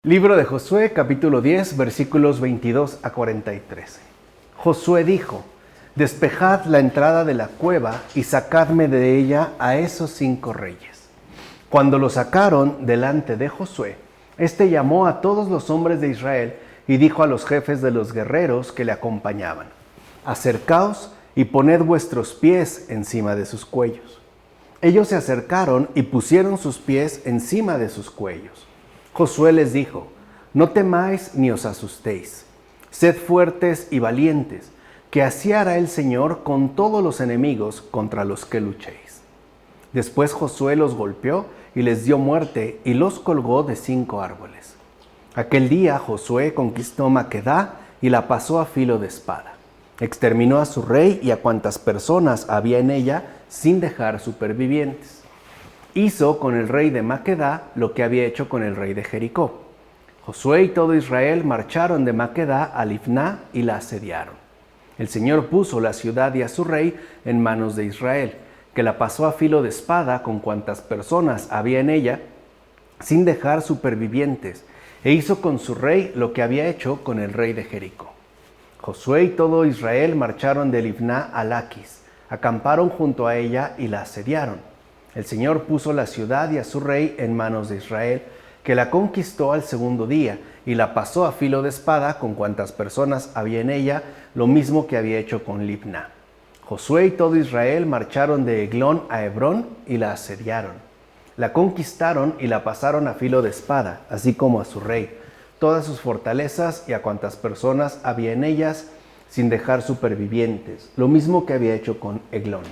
Libro de Josué, capítulo 10, versículos 22 a 43. Josué dijo: despejad la entrada de la cueva y sacadme de ella a esos 5 reyes. Cuando lo sacaron delante de Josué, éste llamó a todos los hombres de Israel y dijo a los jefes de los guerreros que le acompañaban: acercaos y poned vuestros pies encima de sus cuellos. Ellos se acercaron y pusieron sus pies encima de sus cuellos. Josué les dijo: no temáis ni os asustéis, sed fuertes y valientes, que así hará el Señor con todos los enemigos contra los que luchéis. Después Josué los golpeó y les dio muerte y los colgó de 5 árboles. Aquel día Josué conquistó Maquedá y la pasó a filo de espada. Exterminó a su rey y a cuantas personas había en ella, sin dejar supervivientes. Hizo con el rey de Maquedá lo que había hecho con el rey de Jericó. Josué y todo Israel marcharon de Maquedá a Libná y la asediaron. El Señor puso la ciudad y a su rey en manos de Israel, que la pasó a filo de espada con cuantas personas había en ella, sin dejar supervivientes, e hizo con su rey lo que había hecho con el rey de Jericó. Josué y todo Israel marcharon de Libná a Laquis, acamparon junto a ella y la asediaron. El Señor puso la ciudad y a su rey en manos de Israel, que la conquistó al 2.º día y la pasó a filo de espada con cuantas personas había en ella, lo mismo que había hecho con Libná. Josué y todo Israel marcharon de Eglón a Hebrón y la asediaron. La conquistaron y la pasaron a filo de espada, así como a su rey, todas sus fortalezas y a cuantas personas había en ellas, sin dejar supervivientes, lo mismo que había hecho con Eglón.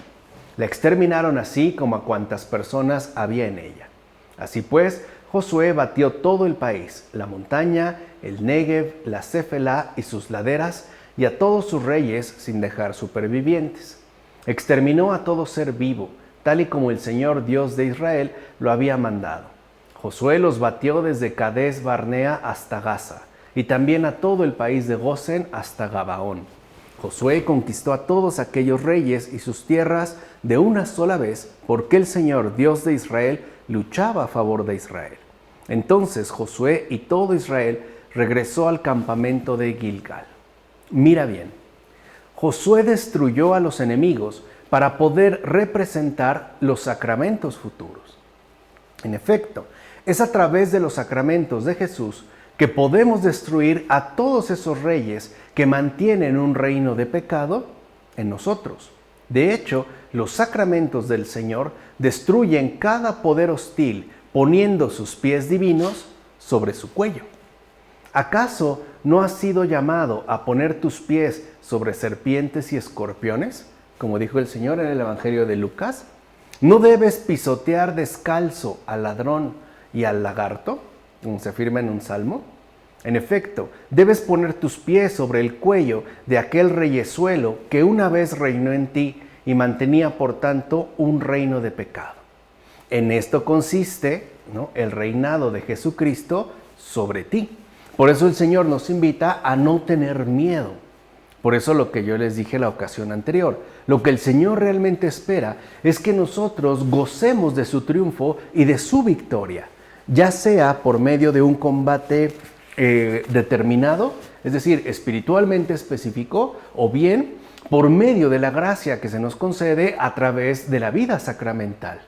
La exterminaron así como a cuantas personas había en ella. Así pues, Josué batió todo el país, la montaña, el Negev, la Céfela y sus laderas, y a todos sus reyes sin dejar supervivientes. Exterminó a todo ser vivo, tal y como el Señor Dios de Israel lo había mandado. Josué los batió desde Cades Barnea hasta Gaza, y también a todo el país de Gosén hasta Gabaón. Josué conquistó a todos aquellos reyes y sus tierras de una sola vez, porque el Señor, Dios de Israel, luchaba a favor de Israel. Entonces Josué y todo Israel regresó al campamento de Gilgal. Mira bien, Josué destruyó a los enemigos para poder representar los sacramentos futuros. En efecto, es a través de los sacramentos de Jesús que podemos destruir a todos esos reyes que mantienen un reino de pecado en nosotros. De hecho, los sacramentos del Señor destruyen cada poder hostil, poniendo sus pies divinos sobre su cuello. ¿Acaso no has sido llamado a poner tus pies sobre serpientes y escorpiones, como dijo el Señor en el Evangelio de Lucas? ¿No debes pisotear descalzo al ladrón y al lagarto, como se afirma en un salmo? En efecto, debes poner tus pies sobre el cuello de aquel reyezuelo que una vez reinó en ti y mantenía por tanto un reino de pecado. En esto consiste, el reinado de Jesucristo sobre ti. Por eso el Señor nos invita a no tener miedo. Por eso lo que yo les dije la ocasión anterior, lo que el Señor realmente espera es que nosotros gocemos de su triunfo y de su victoria, ya sea por medio de un combate determinado, es decir, espiritualmente específico, o bien por medio de la gracia que se nos concede a través de la vida sacramental.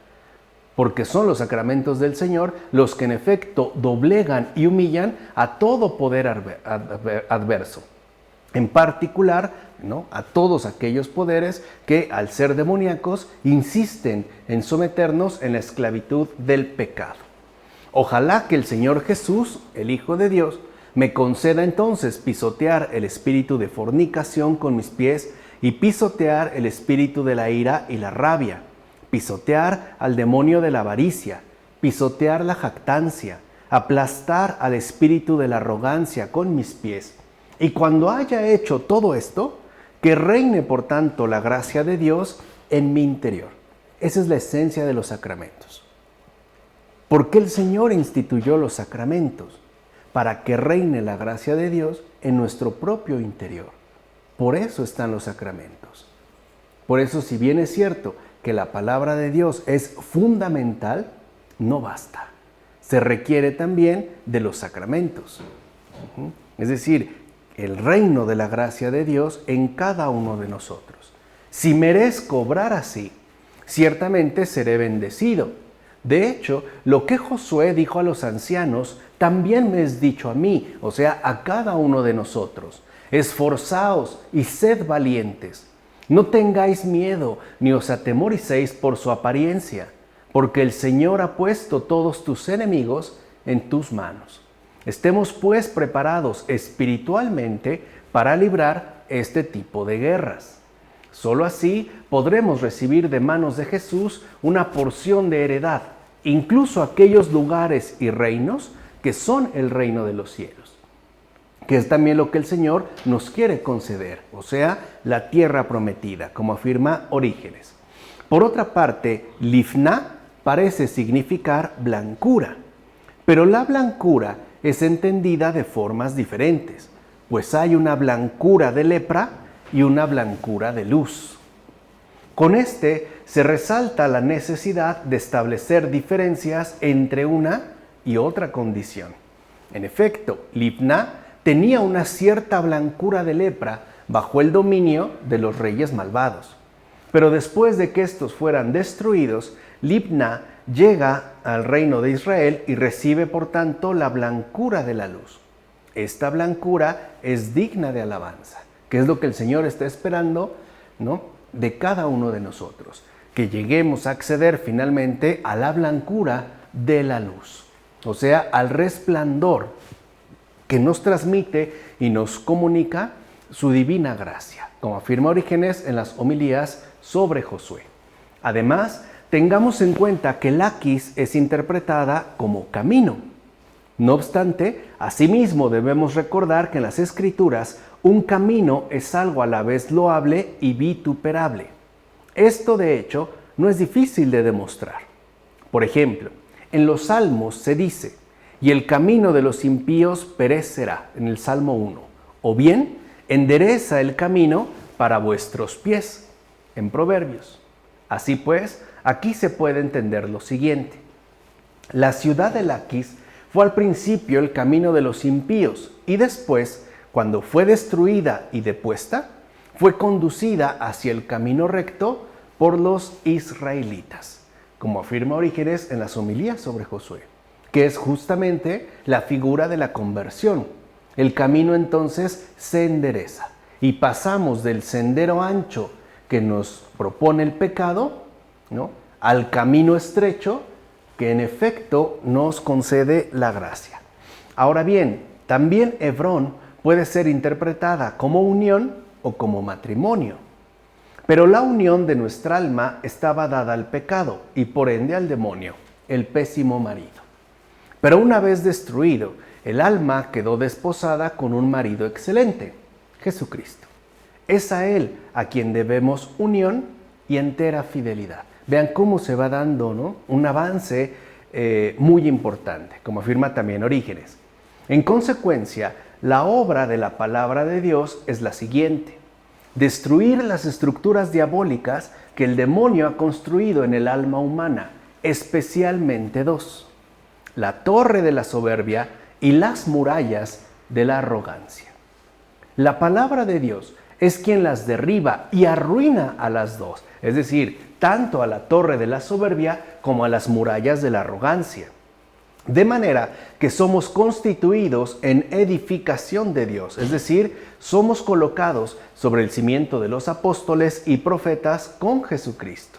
Porque son los sacramentos del Señor los que en efecto doblegan y humillan a todo poder adverso. En particular, a todos aquellos poderes que, al ser demoníacos, insisten en someternos en la esclavitud del pecado. Ojalá que el Señor Jesús, el Hijo de Dios, me conceda entonces pisotear el espíritu de fornicación con mis pies y pisotear el espíritu de la ira y la rabia, pisotear al demonio de la avaricia, pisotear la jactancia, aplastar al espíritu de la arrogancia con mis pies. Y cuando haya hecho todo esto, que reine por tanto la gracia de Dios en mi interior. Esa es la esencia de los sacramentos. ¿Por qué el Señor instituyó los sacramentos? Para que reine la gracia de Dios en nuestro propio interior. Por eso están los sacramentos. Por eso, si bien es cierto que la palabra de Dios es fundamental, no basta. se requiere también de los sacramentos. Es decir, el reino de la gracia de Dios en cada uno de nosotros. Si merezco obrar así, ciertamente seré bendecido. De hecho, lo que Josué dijo a los ancianos, también me es dicho a mí, o sea, a cada uno de nosotros. Esforzaos y sed valientes. No tengáis miedo, ni os atemoricéis por su apariencia, porque el Señor ha puesto todos tus enemigos en tus manos. Estemos pues preparados espiritualmente para librar este tipo de guerras. Solo así podremos recibir de manos de Jesús una porción de heredad, incluso aquellos lugares y reinos que son el reino de los cielos, que es también lo que el Señor nos quiere conceder, o sea, la tierra prometida, como afirma Orígenes. Por otra parte, Lifná parece significar blancura, pero la blancura es entendida de formas diferentes, pues hay una blancura de lepra y una blancura de luz. Con este se resalta la necesidad de establecer diferencias entre una y otra condición. En efecto, Libná tenía una cierta blancura de lepra bajo el dominio de los reyes malvados. Pero después de que estos fueran destruidos, Libná llega al reino de Israel y recibe por tanto la blancura de la luz. Esta blancura es digna de alabanza, que es lo que el Señor está esperando, ¿no?, de cada uno de nosotros, que lleguemos a acceder finalmente a la blancura de la luz, o sea, al resplandor que nos transmite y nos comunica su divina gracia, como afirma Orígenes en las homilías sobre Josué. Además, tengamos en cuenta que laquis es interpretada como camino. No obstante, asimismo debemos recordar que en las Escrituras un camino es algo a la vez loable y vituperable. Esto, de hecho, no es difícil de demostrar. Por ejemplo, en los Salmos se dice, y el camino de los impíos perecerá, en el Salmo 1. O bien, endereza el camino para vuestros pies, en Proverbios. Así pues, aquí se puede entender lo siguiente. La ciudad de Laquis fue al principio el camino de los impíos y después, cuando fue destruida y depuesta, fue conducida hacia el camino recto por los israelitas, como afirma Orígenes en las homilías sobre Josué, que es justamente la figura de la conversión. El camino entonces se endereza y pasamos del sendero ancho que nos propone el pecado, ¿no?, al camino estrecho que en efecto nos concede la gracia. Ahora bien, también Hebrón puede ser interpretada como unión o como matrimonio. Pero la unión de nuestra alma estaba dada al pecado y por ende al demonio, el pésimo marido. Pero una vez destruido, el alma quedó desposada con un marido excelente, Jesucristo. Es a Él a quien debemos unión y entera fidelidad. Vean cómo se va dando, ¿no?, un avance muy importante, como afirma también Orígenes. En consecuencia, la obra de la palabra de Dios es la siguiente: destruir las estructuras diabólicas que el demonio ha construido en el alma humana, especialmente dos: la torre de la soberbia y las murallas de la arrogancia. La palabra de Dios es quien las derriba y arruina a las dos, es decir, tanto a la torre de la soberbia como a las murallas de la arrogancia. De manera que somos constituidos en edificación de Dios, es decir, somos colocados sobre el cimiento de los apóstoles y profetas con Jesucristo.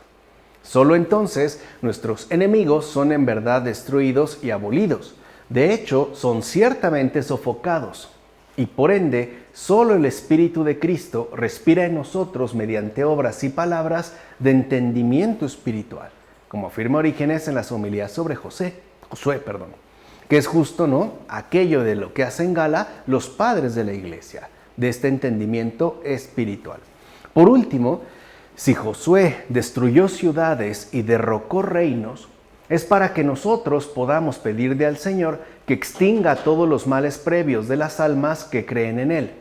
Solo entonces nuestros enemigos son en verdad destruidos y abolidos. De hecho, son ciertamente sofocados. Y por ende, solo el Espíritu de Cristo respira en nosotros mediante obras y palabras de entendimiento espiritual, como afirma Orígenes en las homilías sobre Josué, que es justo, ¿no?, aquello de lo que hacen gala los padres de la iglesia, de este entendimiento espiritual. Por último, si Josué destruyó ciudades y derrocó reinos, es para que nosotros podamos pedirle al Señor que extinga todos los males previos de las almas que creen en Él,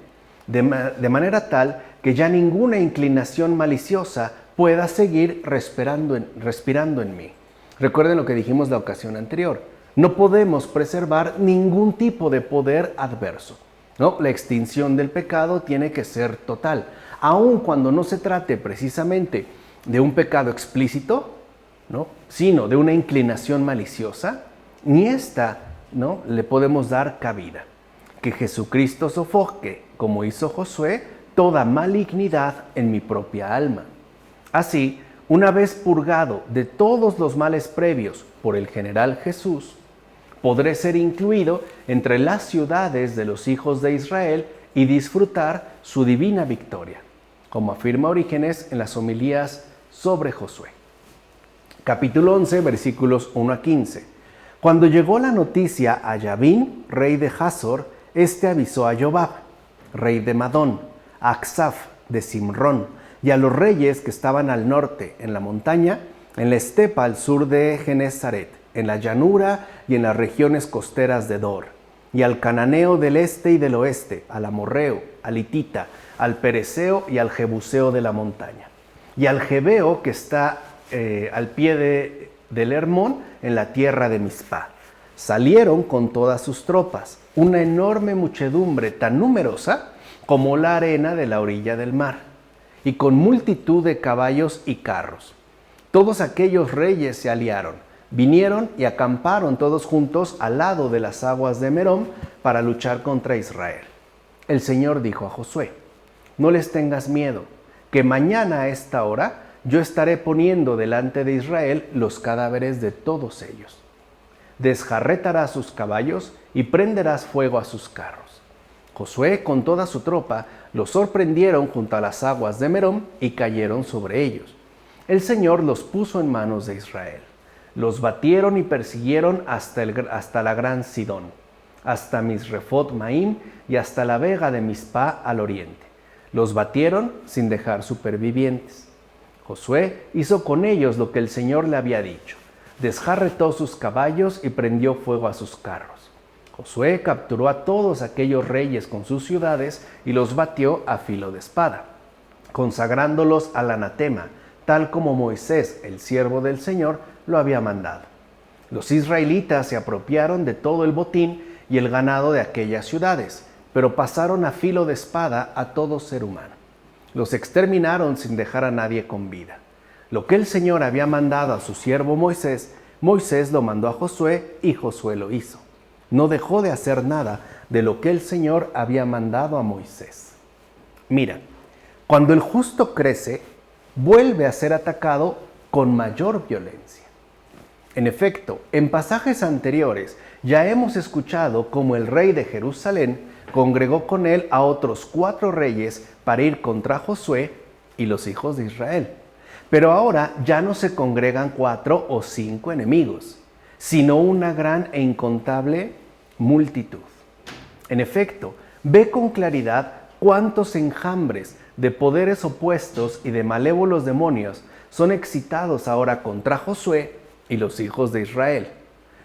de manera tal que ya ninguna inclinación maliciosa pueda seguir respirando en mí. Recuerden lo que dijimos la ocasión anterior. No podemos preservar ningún tipo de poder adverso, ¿no? La extinción del pecado tiene que ser total, aun cuando no se trate precisamente de un pecado explícito, ¿no?, sino de una inclinación maliciosa, ni esta, ¿no?, le podemos dar cabida. Que Jesucristo sofoque, como hizo Josué, toda malignidad en mi propia alma. Así, una vez purgado de todos los males previos por el general Jesús, podré ser incluido entre las ciudades de los hijos de Israel y disfrutar su divina victoria, como afirma Orígenes en las homilías sobre Josué. Capítulo 11, versículos 1 a 15. Cuando llegó la noticia a Yabín, rey de Hazor, este avisó a Jobab, rey de Madón, a Acsaf de Simrón, y a los reyes que estaban al norte, en la montaña, en la estepa al sur de Genezaret, en la llanura y en las regiones costeras de Dor, y al cananeo del este y del oeste, al amorreo, al hitita, al pereceo y al jebuseo de la montaña, y al jebeo que está al pie del Hermón, en la tierra de Mizpá. Salieron con todas sus tropas, una enorme muchedumbre tan numerosa como la arena de la orilla del mar, y con multitud de caballos y carros. Todos aquellos reyes se aliaron, vinieron y acamparon todos juntos al lado de las aguas de Merón para luchar contra Israel. El Señor dijo a Josué, no les tengas miedo, que mañana a esta hora yo estaré poniendo delante de Israel los cadáveres de todos ellos. Desjarretarás sus caballos y prenderás fuego a sus carros. Josué con toda su tropa los sorprendieron junto a las aguas de Merón y cayeron sobre ellos. El Señor los puso en manos de Israel. Los batieron y persiguieron hasta la gran Sidón, hasta Misrefot Maim y hasta la vega de Mizpá al oriente. Los batieron sin dejar supervivientes. Josué hizo con ellos lo que el Señor le había dicho. Desjarretó sus caballos y prendió fuego a sus carros. Josué capturó a todos aquellos reyes con sus ciudades y los batió a filo de espada, consagrándolos al anatema, tal como Moisés, el siervo del Señor, lo había mandado. Los israelitas se apropiaron de todo el botín y el ganado de aquellas ciudades, pero pasaron a filo de espada a todo ser humano. Los exterminaron sin dejar a nadie con vida. Lo que el Señor había mandado a su siervo Moisés, Moisés lo mandó a Josué y Josué lo hizo. No dejó de hacer nada de lo que el Señor había mandado a Moisés. Mira, cuando el justo crece, vuelve a ser atacado con mayor violencia. En efecto, en pasajes anteriores ya hemos escuchado cómo el rey de Jerusalén congregó con él a otros 4 reyes para ir contra Josué y los hijos de Israel. Pero ahora ya no se congregan 4 o 5 enemigos, sino una gran e incontable multitud. En efecto, ve con claridad cuántos enjambres de poderes opuestos y de malévolos demonios son excitados ahora contra Josué y los hijos de Israel.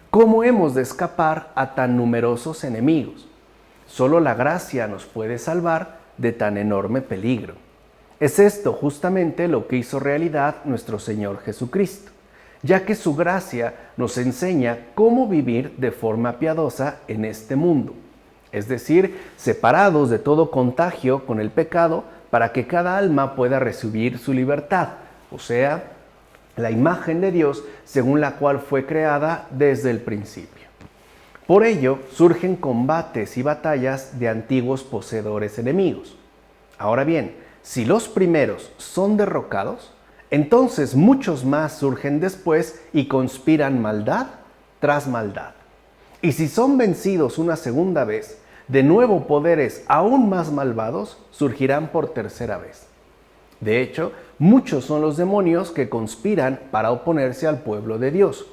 ¿Cómo hemos de escapar a tan numerosos enemigos? Solo la gracia nos puede salvar de tan enorme peligro. Es esto justamente lo que hizo realidad nuestro Señor Jesucristo, ya que su gracia nos enseña cómo vivir de forma piadosa en este mundo, es decir, separados de todo contagio con el pecado para que cada alma pueda recibir su libertad, o sea, la imagen de Dios según la cual fue creada desde el principio. Por ello, surgen combates y batallas de antiguos poseedores enemigos. Ahora bien, si los primeros son derrocados, entonces muchos más surgen después y conspiran maldad tras maldad. Y si son vencidos una segunda vez, de nuevo poderes aún más malvados surgirán por tercera vez. De hecho, muchos son los demonios que conspiran para oponerse al pueblo de Dios.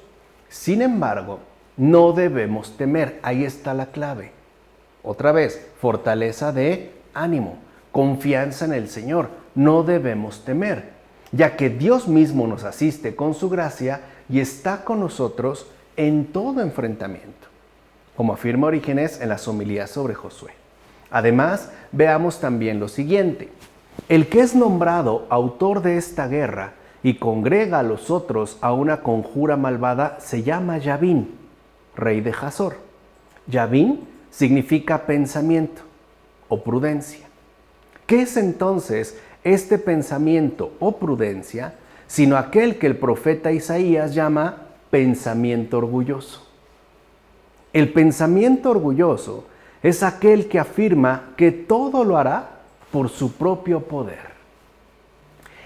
Sin embargo, no debemos temer, ahí está la clave. Otra vez, fortaleza de ánimo, confianza en el Señor, no debemos temer, ya que Dios mismo nos asiste con su gracia y está con nosotros en todo enfrentamiento, como afirma Orígenes en las homilías sobre Josué. Además, veamos también lo siguiente. El que es nombrado autor de esta guerra y congrega a los otros a una conjura malvada se llama Yabín. rey de Hazor. Yabín significa pensamiento o prudencia. ¿Qué es entonces este pensamiento o prudencia, sino aquel que el profeta Isaías llama pensamiento orgulloso? El pensamiento orgulloso es aquel que afirma que todo lo hará por su propio poder.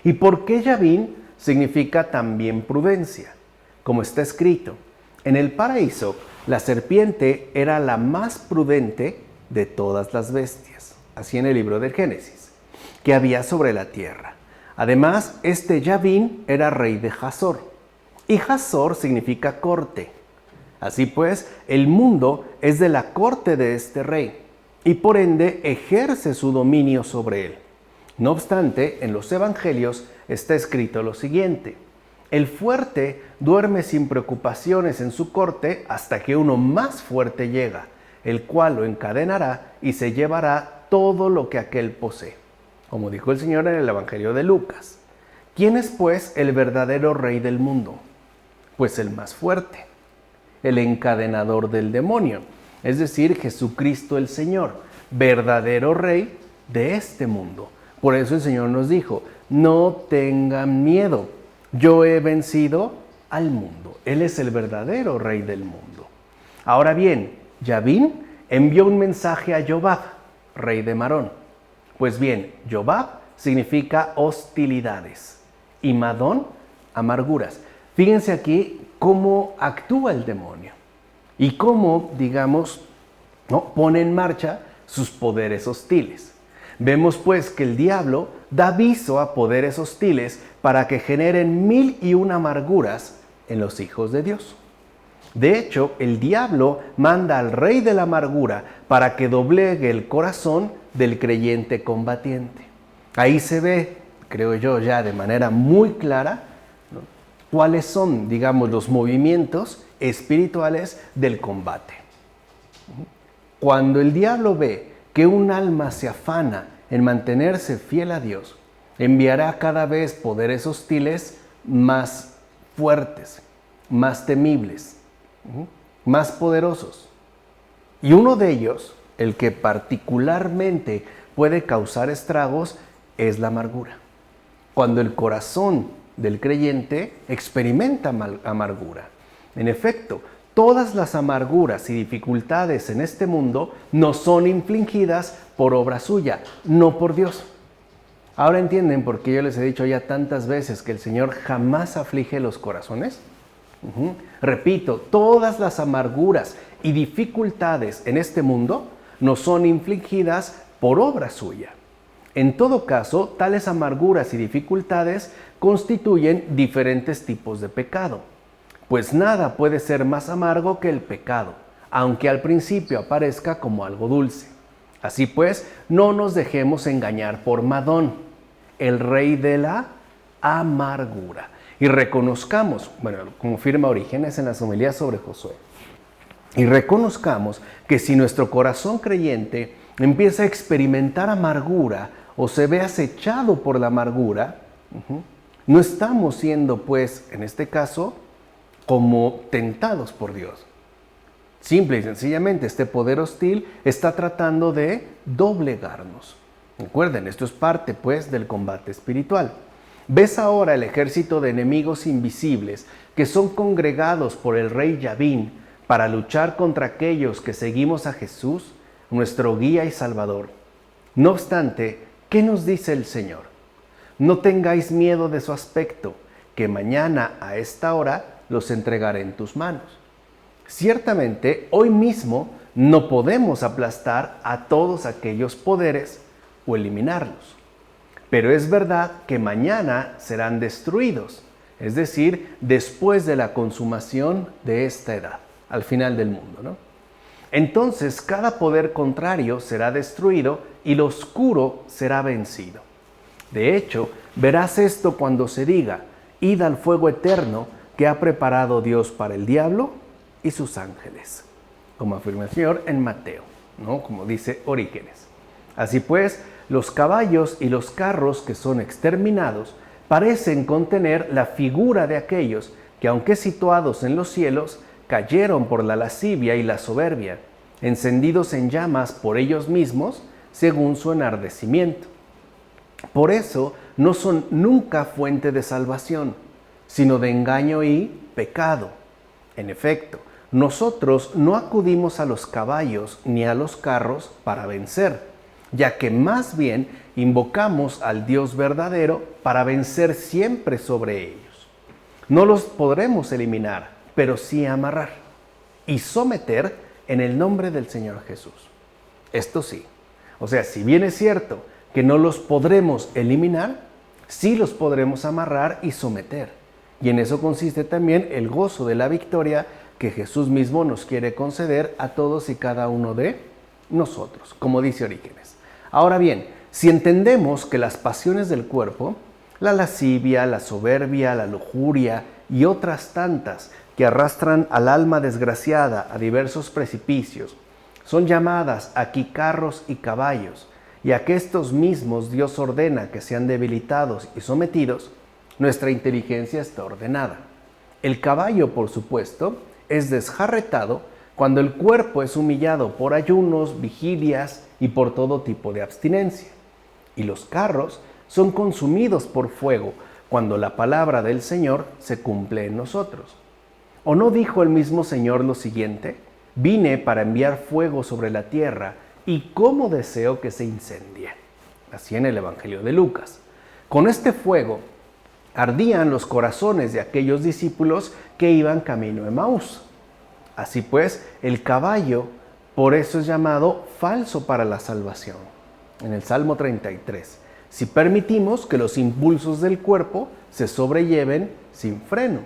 ¿Y por qué Yabín significa también prudencia? Como está escrito, en el paraíso la serpiente era la más prudente de todas las bestias, así en el libro del Génesis, que había sobre la tierra. Además, este Yabín era rey de Hazor, y Hazor significa corte. Así pues, el mundo es de la corte de este rey, y por ende ejerce su dominio sobre él. No obstante, en los evangelios está escrito lo siguiente: el fuerte duerme sin preocupaciones en su corte hasta que uno más fuerte llega, el cual lo encadenará y se llevará todo lo que aquél posee. Como dijo el Señor en el Evangelio de Lucas. ¿Quién es pues el verdadero rey del mundo? Pues el más fuerte, el encadenador del demonio, es decir, Jesucristo el Señor, verdadero rey de este mundo. Por eso el Señor nos dijo, no tengan miedo, yo he vencido al mundo. Él es el verdadero rey del mundo. Ahora bien, Yabín envió un mensaje a Jobab, rey de Marón. Pues bien, Jobab significa hostilidades y Madón, amarguras. Fíjense aquí cómo actúa el demonio y cómo, digamos, ¿no?, pone en marcha sus poderes hostiles. Vemos pues que el diablo da aviso a poderes hostiles para que generen 1001 amarguras en los hijos de Dios. De hecho, el diablo manda al rey de la amargura para que doblegue el corazón del creyente combatiente. Ahí se ve, creo yo, ya de manera muy clara, ¿no?, cuáles son, digamos, los movimientos espirituales del combate. Cuando el diablo ve que un alma se afana en mantenerse fiel a Dios, enviará cada vez poderes hostiles más fuertes, más temibles, más poderosos. Y uno de ellos, el que particularmente puede causar estragos, es la amargura. Cuando el corazón del creyente experimenta amargura. En efecto, todas las amarguras y dificultades en este mundo nos son infligidas por obra suya, no por Dios. Ahora entienden por qué yo les he dicho ya tantas veces que el Señor jamás aflige los corazones. Repito, todas las amarguras y dificultades en este mundo nos son infligidas por obra suya. En todo caso, tales amarguras y dificultades constituyen diferentes tipos de pecado. Pues nada puede ser más amargo que el pecado, aunque al principio aparezca como algo dulce. Así pues, no nos dejemos engañar por Madón, el rey de la amargura. Y reconozcamos, bueno, como afirma Orígenes en las homilías sobre Josué, y reconozcamos que si nuestro corazón creyente empieza a experimentar amargura o se ve acechado por la amargura, no estamos siendo, pues, en este caso, como tentados por Dios. Simple y sencillamente, este poder hostil está tratando de doblegarnos. Recuerden, esto es parte, pues, del combate espiritual. ¿Ves ahora el ejército de enemigos invisibles que son congregados por el rey Yabín para luchar contra aquellos que seguimos a Jesús, nuestro guía y salvador? No obstante, ¿qué nos dice el Señor? No tengáis miedo de su aspecto, que mañana a esta hora los entregaré en tus manos. Ciertamente, hoy mismo no podemos aplastar a todos aquellos poderes o eliminarlos. Pero es verdad que mañana serán destruidos, es decir, después de la consumación de esta edad, al final del mundo, ¿no? Entonces cada poder contrario será destruido y lo oscuro será vencido. De hecho, verás esto cuando se diga, id al fuego eterno que ha preparado Dios para el diablo y sus ángeles, como afirma el Señor en Mateo, ¿no?, como dice Orígenes. Así pues, los caballos y los carros que son exterminados parecen contener la figura de aquellos que, aunque situados en los cielos, cayeron por la lascivia y la soberbia, encendidos en llamas por ellos mismos, según su enardecimiento. Por eso no son nunca fuente de salvación, sino de engaño y pecado. En efecto, nosotros no acudimos a los caballos ni a los carros para vencer, ya que más bien invocamos al Dios verdadero para vencer siempre sobre ellos. No los podremos eliminar, pero sí amarrar y someter en el nombre del Señor Jesús. Esto sí, o sea, si bien es cierto que no los podremos eliminar, sí los podremos amarrar y someter. Y en eso consiste también el gozo de la victoria que Jesús mismo nos quiere conceder a todos y cada uno de nosotros, como dice Orígenes. Ahora bien, si entendemos que las pasiones del cuerpo, la lascivia, la soberbia, la lujuria y otras tantas que arrastran al alma desgraciada a diversos precipicios, son llamadas aquí carros y caballos, y a que estos mismos Dios ordena que sean debilitados y sometidos, nuestra inteligencia está ordenada. El caballo, por supuesto, es desjarretado cuando el cuerpo es humillado por ayunos, vigilias y por todo tipo de abstinencia. Y los carros son consumidos por fuego cuando la palabra del Señor se cumple en nosotros. ¿O no dijo el mismo Señor lo siguiente? Vine para enviar fuego sobre la tierra y cómo deseo que se incendie. Así en el Evangelio de Lucas. Con este fuego ardían los corazones de aquellos discípulos que iban camino a Emaús. Así pues, el caballo, por eso es llamado falso para la salvación. En el Salmo 33, si permitimos que los impulsos del cuerpo se sobrelleven sin freno.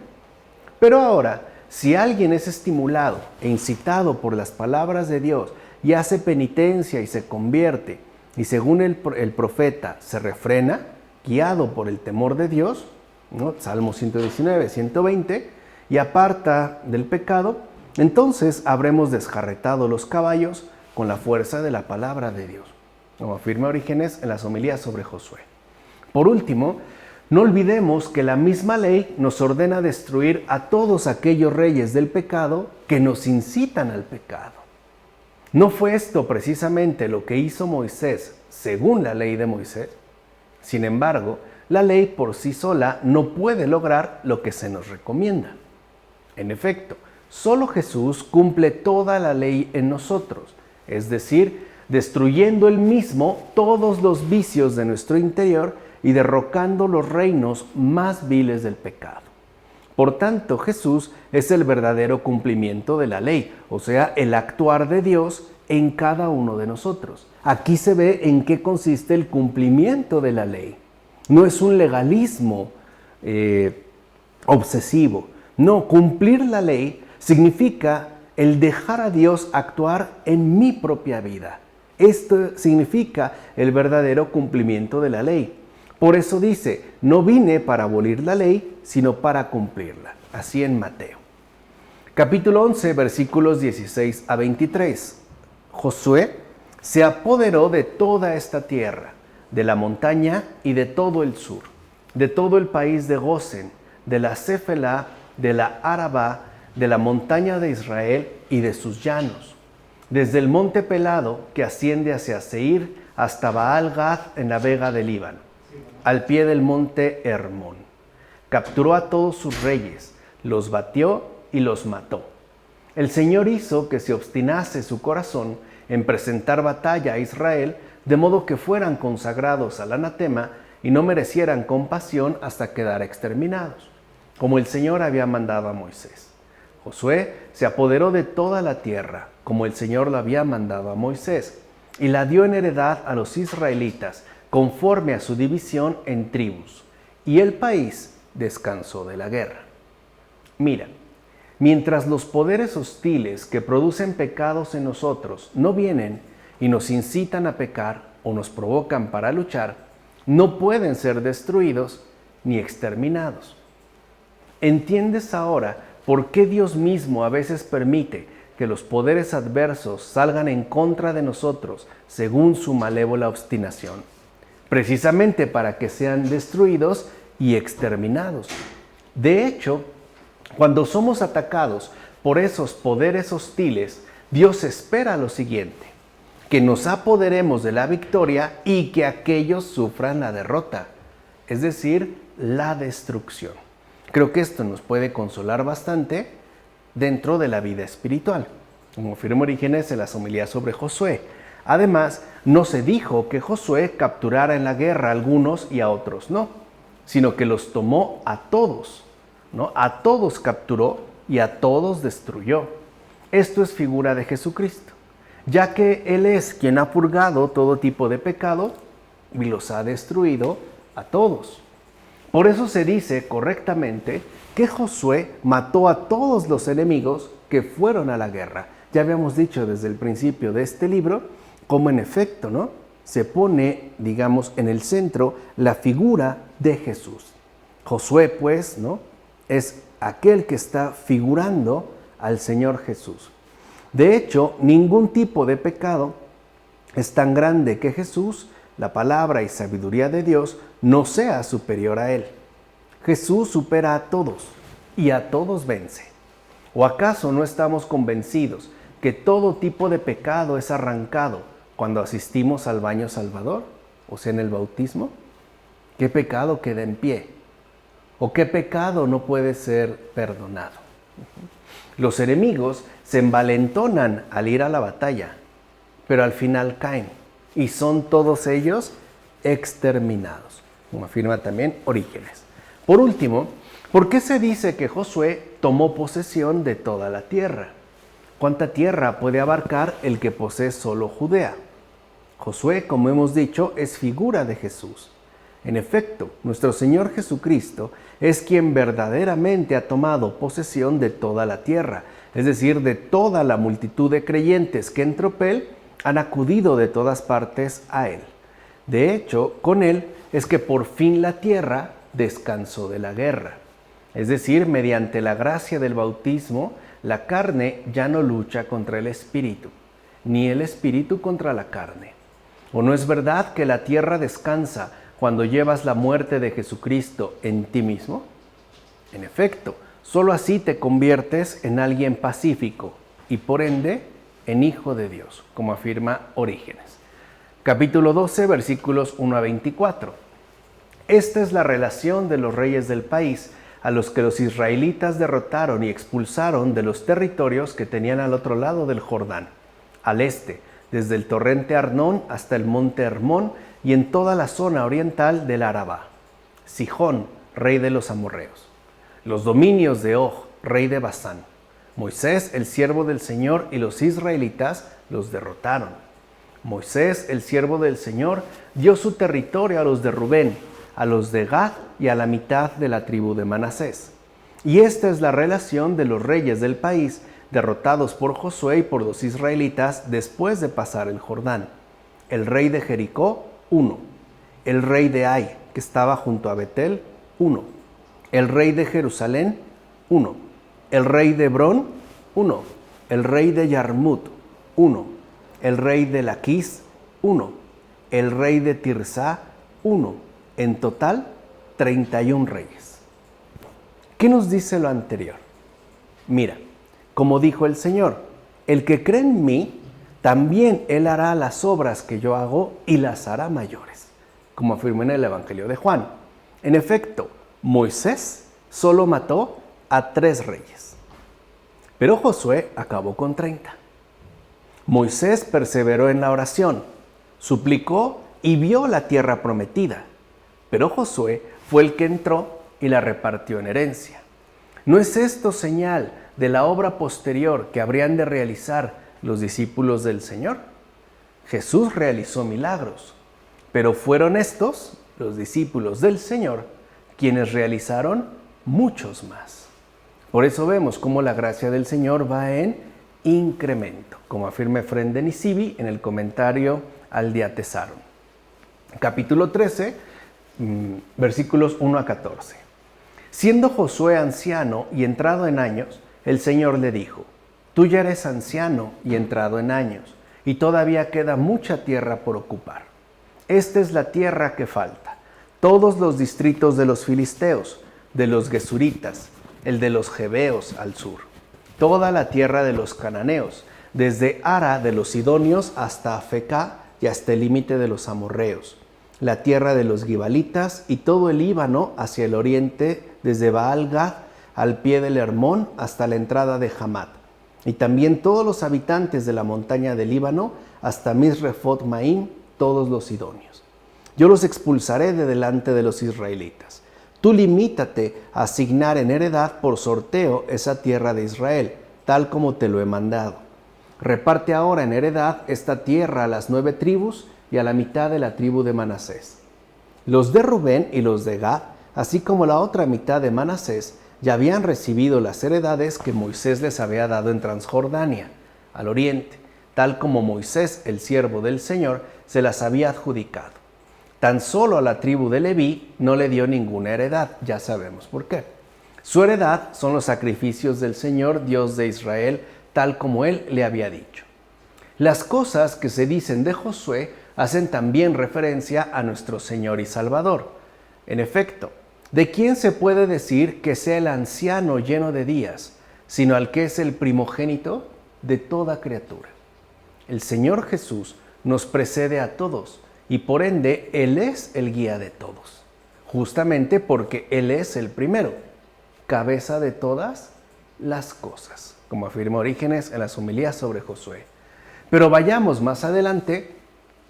Pero ahora, si alguien es estimulado e incitado por las palabras de Dios y hace penitencia y se convierte, y según el profeta se refrena, guiado por el temor de Dios, ¿no? Salmo 119, 120, y aparta del pecado, entonces habremos desjarretado los caballos con la fuerza de la palabra de Dios, como afirma Orígenes en las homilías sobre Josué. Por último, no olvidemos que la misma ley nos ordena destruir a todos aquellos reyes del pecado que nos incitan al pecado. ¿No fue esto precisamente lo que hizo Moisés según la ley de Moisés? Sin embargo, la ley por sí sola no puede lograr lo que se nos recomienda. En efecto, solo Jesús cumple toda la ley en nosotros, es decir, destruyendo él mismo todos los vicios de nuestro interior y derrocando los reinos más viles del pecado. Por tanto, Jesús es el verdadero cumplimiento de la ley, o sea, el actuar de Dios en cada uno de nosotros. Aquí se ve en qué consiste el cumplimiento de la ley. No es un legalismo obsesivo. No, cumplir la ley significa el dejar a Dios actuar en mi propia vida. Esto significa el verdadero cumplimiento de la ley. Por eso dice, no vine para abolir la ley, sino para cumplirla. Así en Mateo. Capítulo 11, versículos 16 a 23. Josué se apoderó de toda esta tierra, de la montaña y de todo el sur, de todo el país de Gosén, de la Céfela, de la Arabá, de la montaña de Israel y de sus llanos, desde el monte Pelado que asciende hacia Seir hasta Baal-Gad en la vega del Líbano, al pie del monte Hermón. Capturó a todos sus reyes, los batió y los mató. El Señor hizo que se obstinase su corazón en presentar batalla a Israel, de modo que fueran consagrados al anatema y no merecieran compasión hasta quedar exterminados, como el Señor había mandado a Moisés. Josué se apoderó de toda la tierra, como el Señor lo había mandado a Moisés, y la dio en heredad a los israelitas, conforme a su división en tribus, y el país descansó de la guerra. Mira, mientras los poderes hostiles que producen pecados en nosotros no vienen y nos incitan a pecar o nos provocan para luchar, no pueden ser destruidos ni exterminados. ¿Entiendes ahora por qué Dios mismo a veces permite que los poderes adversos salgan en contra de nosotros según su malévola obstinación? Precisamente para que sean destruidos y exterminados. De hecho, cuando somos atacados por esos poderes hostiles, Dios espera lo siguiente: que nos apoderemos de la victoria y que aquellos sufran la derrota, es decir, la destrucción. Creo que esto nos puede consolar bastante dentro de la vida espiritual, como afirma Orígenes en las homilías sobre Josué. Además, no se dijo que Josué capturara en la guerra a algunos y a otros no, sino que los tomó a todos, ¿no? A todos capturó y a todos destruyó. Esto es figura de Jesucristo, ya que Él es quien ha purgado todo tipo de pecado y los ha destruido a todos. Por eso se dice correctamente que Josué mató a todos los enemigos que fueron a la guerra. Ya habíamos dicho desde el principio de este libro cómo en efecto, ¿no?, se pone, digamos, en el centro la figura de Jesús. Josué, pues, ¿no?, es aquel que está figurando al Señor Jesús. De hecho, ningún tipo de pecado es tan grande que Jesús, la palabra y sabiduría de Dios, no sea superior a él. Jesús supera a todos y a todos vence. ¿O acaso no estamos convencidos que todo tipo de pecado es arrancado cuando asistimos al baño salvador, o sea, en el bautismo? ¿Qué pecado queda en pie? ¿O qué pecado no puede ser perdonado? Los enemigos se envalentonan al ir a la batalla, pero al final caen y son todos ellos exterminados, como afirma también Orígenes. Por último, ¿por qué se dice que Josué tomó posesión de toda la tierra? ¿Cuánta tierra puede abarcar el que posee solo Judea? Josué, como hemos dicho, es figura de Jesús. En efecto, nuestro Señor Jesucristo es quien verdaderamente ha tomado posesión de toda la tierra, es decir, de toda la multitud de creyentes que en tropel han acudido de todas partes a Él. De hecho, con Él es que por fin la tierra descansó de la guerra. Es decir, mediante la gracia del bautismo, la carne ya no lucha contra el espíritu, ni el espíritu contra la carne. ¿O no es verdad que la tierra descansa cuando llevas la muerte de Jesucristo en ti mismo? En efecto, solo así te conviertes en alguien pacífico y por ende en hijo de Dios, como afirma Orígenes. Capítulo 12, versículos 1 a 24. Esta es la relación de los reyes del país a los que los israelitas derrotaron y expulsaron de los territorios que tenían al otro lado del Jordán, al este, desde el torrente Arnón hasta el monte Hermón y en toda la zona oriental del Arabá. Sihón, rey de los amorreos. Los dominios de Og, rey de Basán. Moisés, el siervo del Señor, y los israelitas los derrotaron. Moisés, el siervo del Señor, dio su territorio a los de Rubén, a los de Gad y a la mitad de la tribu de Manasés. Y esta es la relación de los reyes del país derrotados por Josué y por los israelitas después de pasar el Jordán. El rey de Jericó, 1. El rey de Ai, que estaba junto a Betel, 1. El rey de Jerusalén, 1. El rey de Hebrón, 1. El rey de Yarmut, 1. El rey de Laquis, 1. El rey de Tirsá, 1. En total, 31 reyes. ¿Qué nos dice lo anterior? Mira, como dijo el Señor, el que cree en mí, también él hará las obras que yo hago y las hará mayores, como afirma en el Evangelio de Juan. En efecto, Moisés solo mató a 3 reyes, pero Josué acabó con 30. Moisés perseveró en la oración, suplicó y vio la tierra prometida, pero Josué fue el que entró y la repartió en herencia. ¿No es esto señal de la obra posterior que habrían de realizar los discípulos del Señor? Jesús realizó milagros, pero fueron estos, los discípulos del Señor, quienes realizaron muchos más. Por eso vemos cómo la gracia del Señor va en incremento, como afirma Efrén de Nisibi en el comentario al Diatesaron. Capítulo 13, versículos 1 a 14. Siendo Josué anciano y entrado en años, el Señor le dijo: tú ya eres anciano y entrado en años, y todavía queda mucha tierra por ocupar. Esta es la tierra que falta, todos los distritos de los filisteos, de los gesuritas, el de los jebeos al sur, toda la tierra de los cananeos, desde Ara de los sidonios hasta Afecá y hasta el límite de los amorreos, la tierra de los gibalitas y todo el Líbano hacia el oriente, desde Baal-Gad al pie del Hermón hasta la entrada de Hamat, y también todos los habitantes de la montaña del Líbano hasta Misrefot-Maim, todos los sidonios. Yo los expulsaré de delante de los israelitas. Tú limítate a asignar en heredad por sorteo esa tierra de Israel, tal como te lo he mandado. Reparte ahora en heredad esta tierra a las 9 tribus y a la mitad de la tribu de Manasés. Los de Rubén y los de Gad, así como la otra mitad de Manasés, ya habían recibido las heredades que Moisés les había dado en Transjordania, al oriente, tal como Moisés, el siervo del Señor, se las había adjudicado. Tan solo a la tribu de Leví no le dio ninguna heredad, ya sabemos por qué. Su heredad son los sacrificios del Señor, Dios de Israel, tal como él le había dicho. Las cosas que se dicen de Josué hacen también referencia a nuestro Señor y Salvador. En efecto, ¿de quién se puede decir que sea el anciano lleno de días, sino al que es el primogénito de toda criatura? El Señor Jesús nos precede a todos y por ende Él es el guía de todos, justamente porque Él es el primero, cabeza de todas las cosas, como afirma Orígenes en las homilías sobre Josué. Pero vayamos más adelante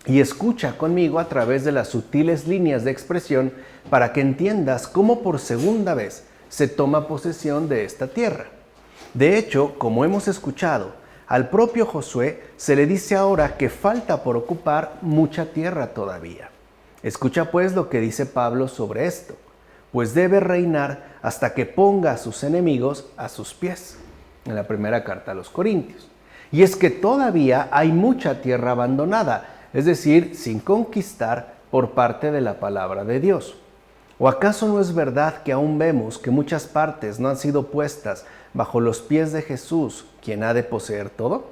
y escucha conmigo a través de las sutiles líneas de expresión para que entiendas cómo por segunda vez se toma posesión de esta tierra. De hecho, como hemos escuchado, al propio Josué se le dice ahora que falta por ocupar mucha tierra todavía. Escucha pues lo que dice Pablo sobre esto, pues debe reinar hasta que ponga a sus enemigos a sus pies, en la primera carta a los Corintios. Y es que todavía hay mucha tierra abandonada, es decir, sin conquistar por parte de la palabra de Dios. ¿O acaso no es verdad que aún vemos que muchas partes no han sido puestas bajo los pies de Jesús, quien ha de poseer todo?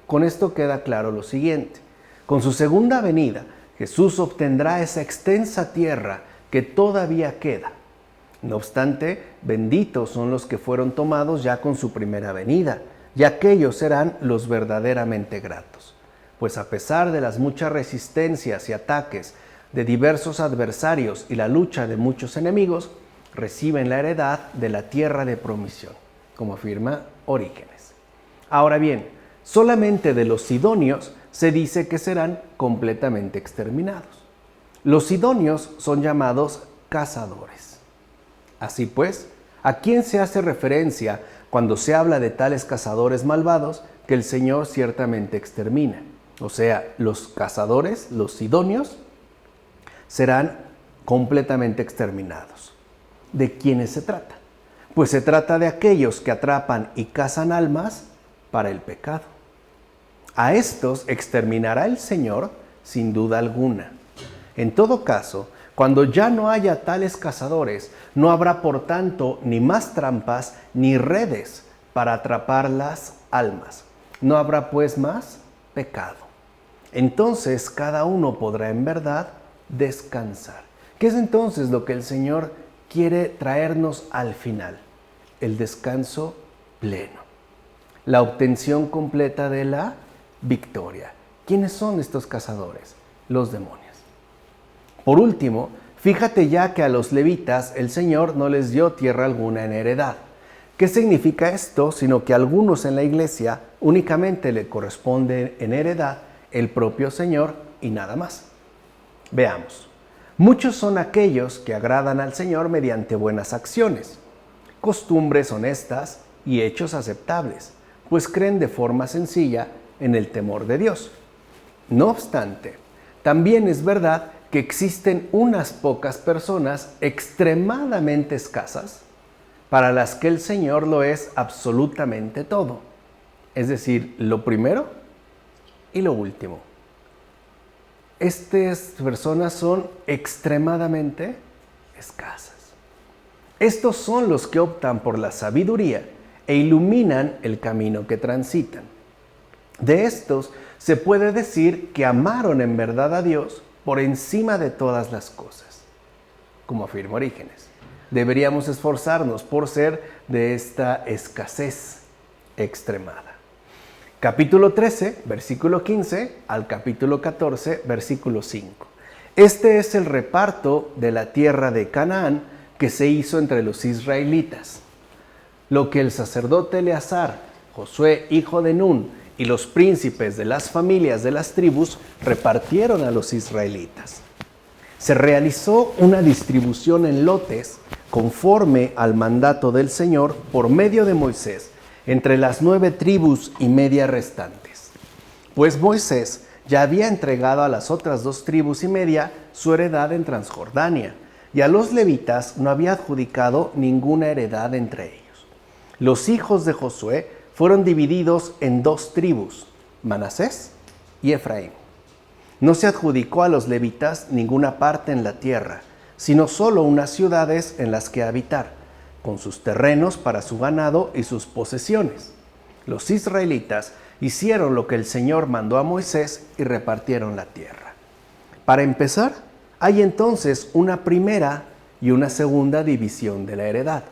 Con esto queda claro lo siguiente. Con su segunda venida, Jesús obtendrá esa extensa tierra que todavía queda. No obstante, benditos son los que fueron tomados ya con su primera venida, y aquellos serán los verdaderamente gratos. Pues a pesar de las muchas resistencias y ataques de diversos adversarios y la lucha de muchos enemigos, reciben la heredad de la tierra de promisión, como afirma Orígenes. Ahora bien, solamente de los sidonios se dice que serán completamente exterminados. Los sidonios son llamados cazadores. Así pues, ¿a quién se hace referencia cuando se habla de tales cazadores malvados que el Señor ciertamente extermina? O sea, los cazadores, los sidonios, serán completamente exterminados. ¿De quiénes se trata? Pues se trata de aquellos que atrapan y cazan almas para el pecado. A estos exterminará el Señor sin duda alguna. En todo caso, cuando ya no haya tales cazadores, no habrá por tanto ni más trampas ni redes para atrapar las almas. No habrá pues más pecado. Entonces cada uno podrá en verdad descansar. ¿Qué es entonces lo que el Señor quiere traernos al final? El descanso pleno. La obtención completa de la victoria. ¿Quiénes son estos cazadores? Los demonios. Por último, fíjate ya que a los levitas el Señor no les dio tierra alguna en heredad. ¿Qué significa esto? Sino que a algunos en la iglesia únicamente le corresponde en heredad el propio Señor y nada más. Veamos. Muchos son aquellos que agradan al Señor mediante buenas acciones, costumbres honestas y hechos aceptables, pues creen de forma sencilla en el temor de Dios. No obstante, también es verdad que existen unas pocas personas extremadamente escasas para las que el Señor lo es absolutamente todo. Es decir, lo primero y lo último. Estas personas son extremadamente escasas. Estos son los que optan por la sabiduría e iluminan el camino que transitan. De estos se puede decir que amaron en verdad a Dios por encima de todas las cosas, como afirma Orígenes. Deberíamos esforzarnos por ser de esta escasez, extremada. Capítulo 13, versículo 15 al capítulo 14, versículo 5. Este es el reparto de la tierra de Canaán que se hizo entre los israelitas. Lo que el sacerdote Eleazar, Josué, hijo de Nun, y los príncipes de las familias de las tribus repartieron a los israelitas. Se realizó una distribución en lotes conforme al mandato del Señor por medio de Moisés entre las 9 tribus y media restantes. Pues Moisés ya había entregado a las otras 2 tribus y media su heredad en Transjordania, y a los levitas no había adjudicado ninguna heredad entre ellos. Los hijos de Josué fueron divididos en 2 tribus, Manasés y Efraín. No se adjudicó a los levitas ninguna parte en la tierra, sino solo unas ciudades en las que habitar, con sus terrenos para su ganado y sus posesiones. Los israelitas hicieron lo que el Señor mandó a Moisés y repartieron la tierra. Para empezar, hay entonces una primera y una segunda división de la heredad.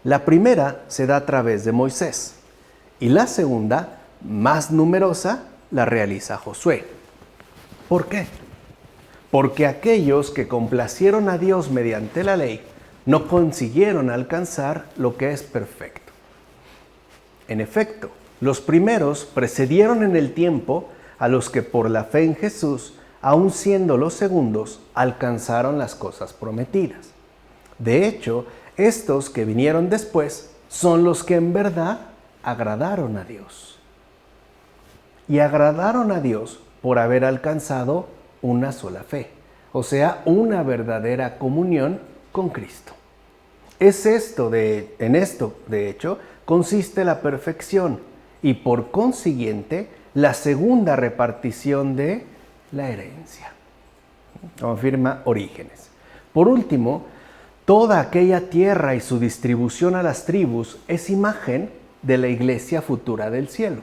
La primera se da a través de Moisés y la segunda, más numerosa, la realiza Josué. ¿Por qué? Porque aquellos que complacieron a Dios mediante la ley no consiguieron alcanzar lo que es perfecto. En efecto, los primeros precedieron en el tiempo a los que por la fe en Jesús, aun siendo los segundos, alcanzaron las cosas prometidas. De hecho, estos que vinieron después son los que en verdad agradaron a Dios. Y agradaron a Dios por haber alcanzado una sola fe, o sea, una verdadera comunión con Cristo. En esto, de hecho, consiste la perfección y por consiguiente la segunda repartición de la herencia, como afirma Orígenes. Por último, toda aquella tierra y su distribución a las tribus es imagen de la iglesia futura del cielo.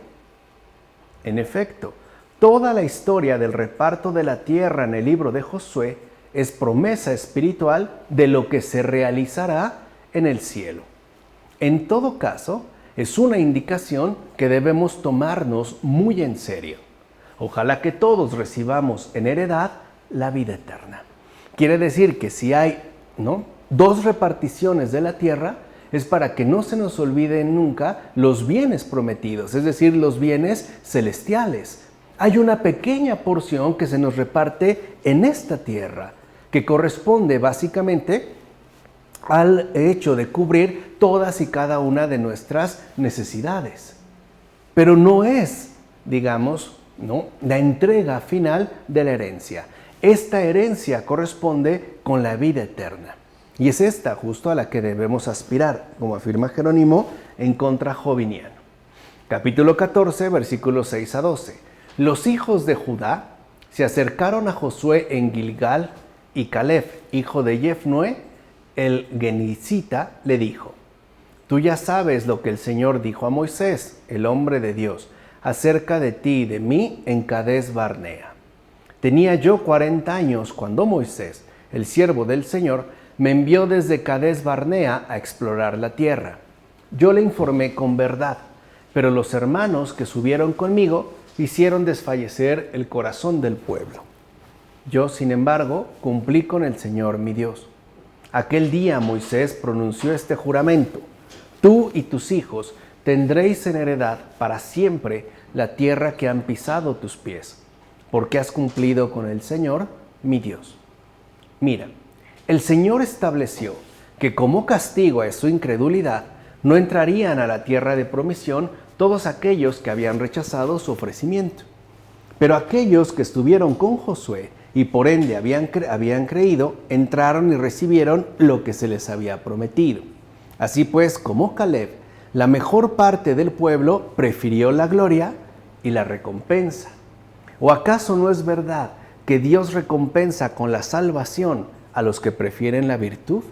En efecto, toda la historia del reparto de la tierra en el libro de Josué es promesa espiritual de lo que se realizará en el cielo. En todo caso, es una indicación que debemos tomarnos muy en serio. Ojalá que todos recibamos en heredad la vida eterna. Quiere decir que si hay, 2 reparticiones de la tierra, es para que no se nos olviden nunca los bienes prometidos, es decir, los bienes celestiales. Hay una pequeña porción que se nos reparte en esta tierra, que corresponde básicamente al hecho de cubrir todas y cada una de nuestras necesidades. Pero no es, la entrega final de la herencia. Esta herencia corresponde con la vida eterna. Y es esta justo a la que debemos aspirar, como afirma Jerónimo en Contra Joviniano. Capítulo 14, versículos 6 a 12. Los hijos de Judá se acercaron a Josué en Gilgal y Caleb, hijo de Jefnué, el Genisita, le dijo: Tú ya sabes lo que el Señor dijo a Moisés, el hombre de Dios, acerca de ti y de mí en Cades Barnea. Tenía yo 40 años cuando Moisés, el siervo del Señor, me envió desde Cades Barnea a explorar la tierra. Yo le informé con verdad, pero los hermanos que subieron conmigo hicieron desfallecer el corazón del pueblo. Yo, sin embargo, cumplí con el Señor mi Dios. Aquel día Moisés pronunció este juramento: Tú y tus hijos tendréis en heredad para siempre la tierra que han pisado tus pies, porque has cumplido con el Señor mi Dios. Mira, el Señor estableció que como castigo a su incredulidad no entrarían a la tierra de promisión todos aquellos que habían rechazado su ofrecimiento. Pero aquellos que estuvieron con Josué y por ende habían creído, entraron y recibieron lo que se les había prometido. Así pues, como Caleb, la mejor parte del pueblo prefirió la gloria y la recompensa. ¿O acaso no es verdad que Dios recompensa con la salvación a los que prefieren la virtud?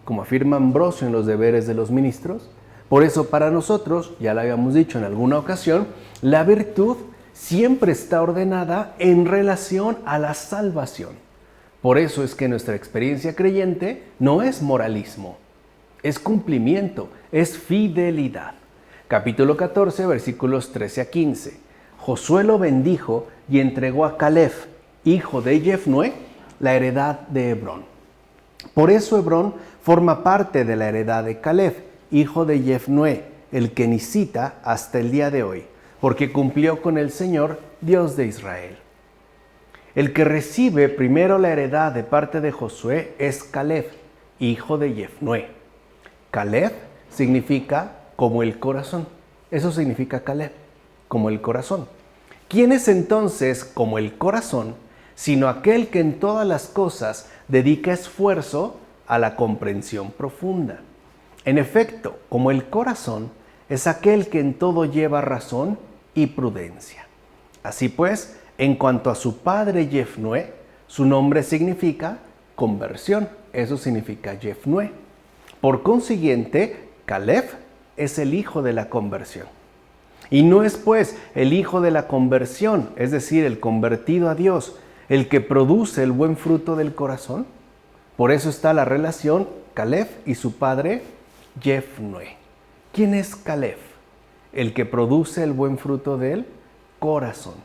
Como afirma Ambrosio en los deberes de los ministros. Por eso para nosotros, ya lo habíamos dicho en alguna ocasión, la virtud siempre está ordenada en relación a la salvación. Por eso es que nuestra experiencia creyente no es moralismo, es cumplimiento, es fidelidad. Capítulo 14, versículos 13 a 15. Josué lo bendijo y entregó a Caleb, hijo de Jefnué, la heredad de Hebrón. Por eso Hebrón forma parte de la heredad de Caleb, hijo de Jefnué, el kenicita, hasta el día de hoy, porque cumplió con el Señor, Dios de Israel. El que recibe primero la heredad de parte de Josué es Caleb, hijo de Jefnué. Caleb significa como el corazón. Eso significa Caleb, como el corazón. ¿Quién es entonces como el corazón, sino aquel que en todas las cosas dedica esfuerzo a la comprensión profunda? En efecto, como el corazón es aquel que en todo lleva razón y prudencia. Así pues, en cuanto a su padre Jefnué, su nombre significa conversión. Eso significa Jefnué. Por consiguiente, Caleb es el hijo de la conversión. Y no es pues el hijo de la conversión, es decir, el convertido a Dios, el que produce el buen fruto del corazón. Por eso está la relación Caleb y su padre Jefnué. ¿Quién es Caleb? El que produce el buen fruto del corazón.